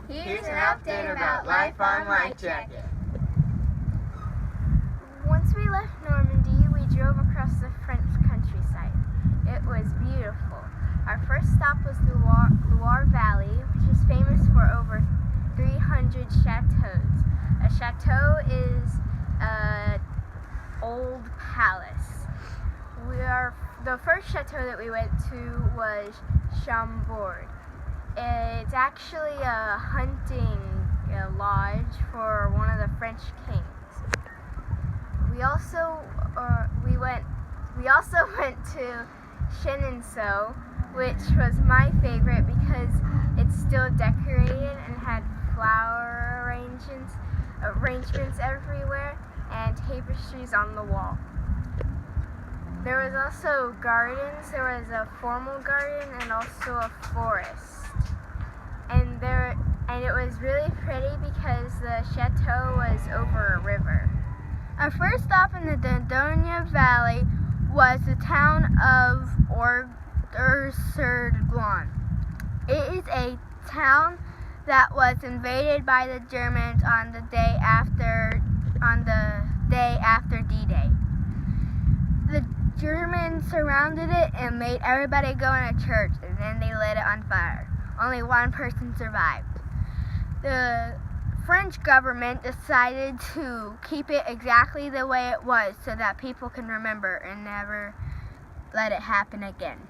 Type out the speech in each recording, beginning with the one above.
Here's an update about life on Life Jacket. Once we left Normandy, we drove across the French countryside. It was beautiful. Our first stop was the Loire Valley, which is famous for over 300 chateaux. A chateau is an old palace. The first chateau that we went to was Chambord. It's actually a hunting lodge for one of the French kings. We also went to Chenonceau, which was my favorite because it's still decorated and had flower arrangements everywhere and tapestries on the wall. There was also gardens. There was a formal garden and also a forest. And it was really pretty because the chateau was over a river. Our first stop in the Dordogne Valley was the town of Ordre-sur-Glane. It is a town that was invaded by the Germans on the day after D-Day. The Germans surrounded it and made everybody go in a church, and then they lit it on fire. Only one person survived. The French government decided to keep it exactly the way it was so that people can remember and never let it happen again.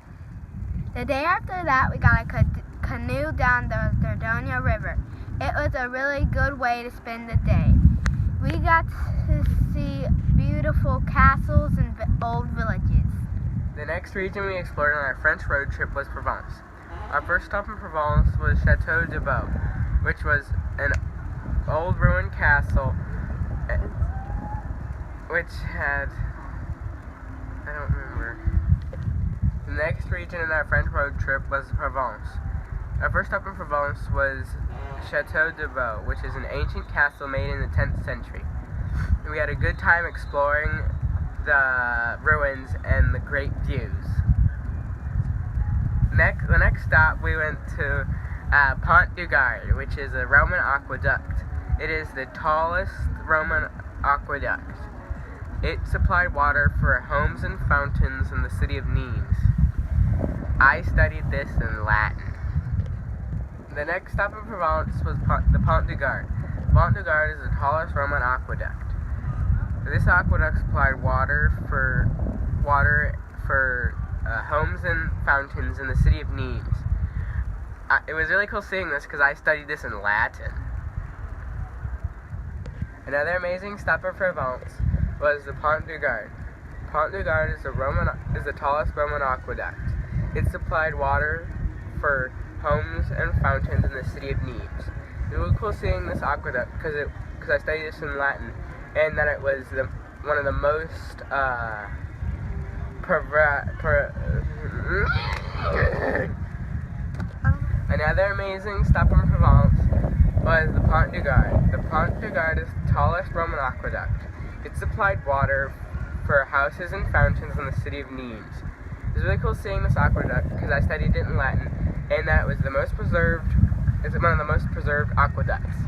The day after that, we got a canoe down the Dordogne River. It was a really good way to spend the day. We got to see beautiful castles and old villages. The next region we explored on our French road trip was Provence. Our first stop in Provence was Chateau de Beau, which was an old ruined castle which had, I don't remember. The next region in our French road trip was Provence. Our first stop in Provence was Chateau de Beau, which is an ancient castle made in the 10th century. We had a good time exploring the ruins and the great views. The next stop we went to Pont du Gard, which is a Roman aqueduct. It is the tallest Roman aqueduct. It supplied water for homes and fountains in the city of Nimes. I studied this in Latin. The next stop in Provence was the Pont du Gard. Pont du Gard is the tallest Roman aqueduct. This aqueduct supplied water for homes and fountains in the city of Nimes. It was really cool seeing this because I studied this in Latin. Another amazing stop in Provence was the Pont du Gard. Pont du Gard is the tallest Roman aqueduct. It supplied water for homes and fountains in the city of Nimes. It was cool seeing this aqueduct because I studied this in Latin, and that it was one of the most Another amazing stop in Provence was the Pont du Gard. The Pont du Gard is the tallest Roman aqueduct. It supplied water for houses and fountains in the city of Nimes. It was really cool seeing this aqueduct because I studied it in Latin, and that it was one of the most preserved aqueducts.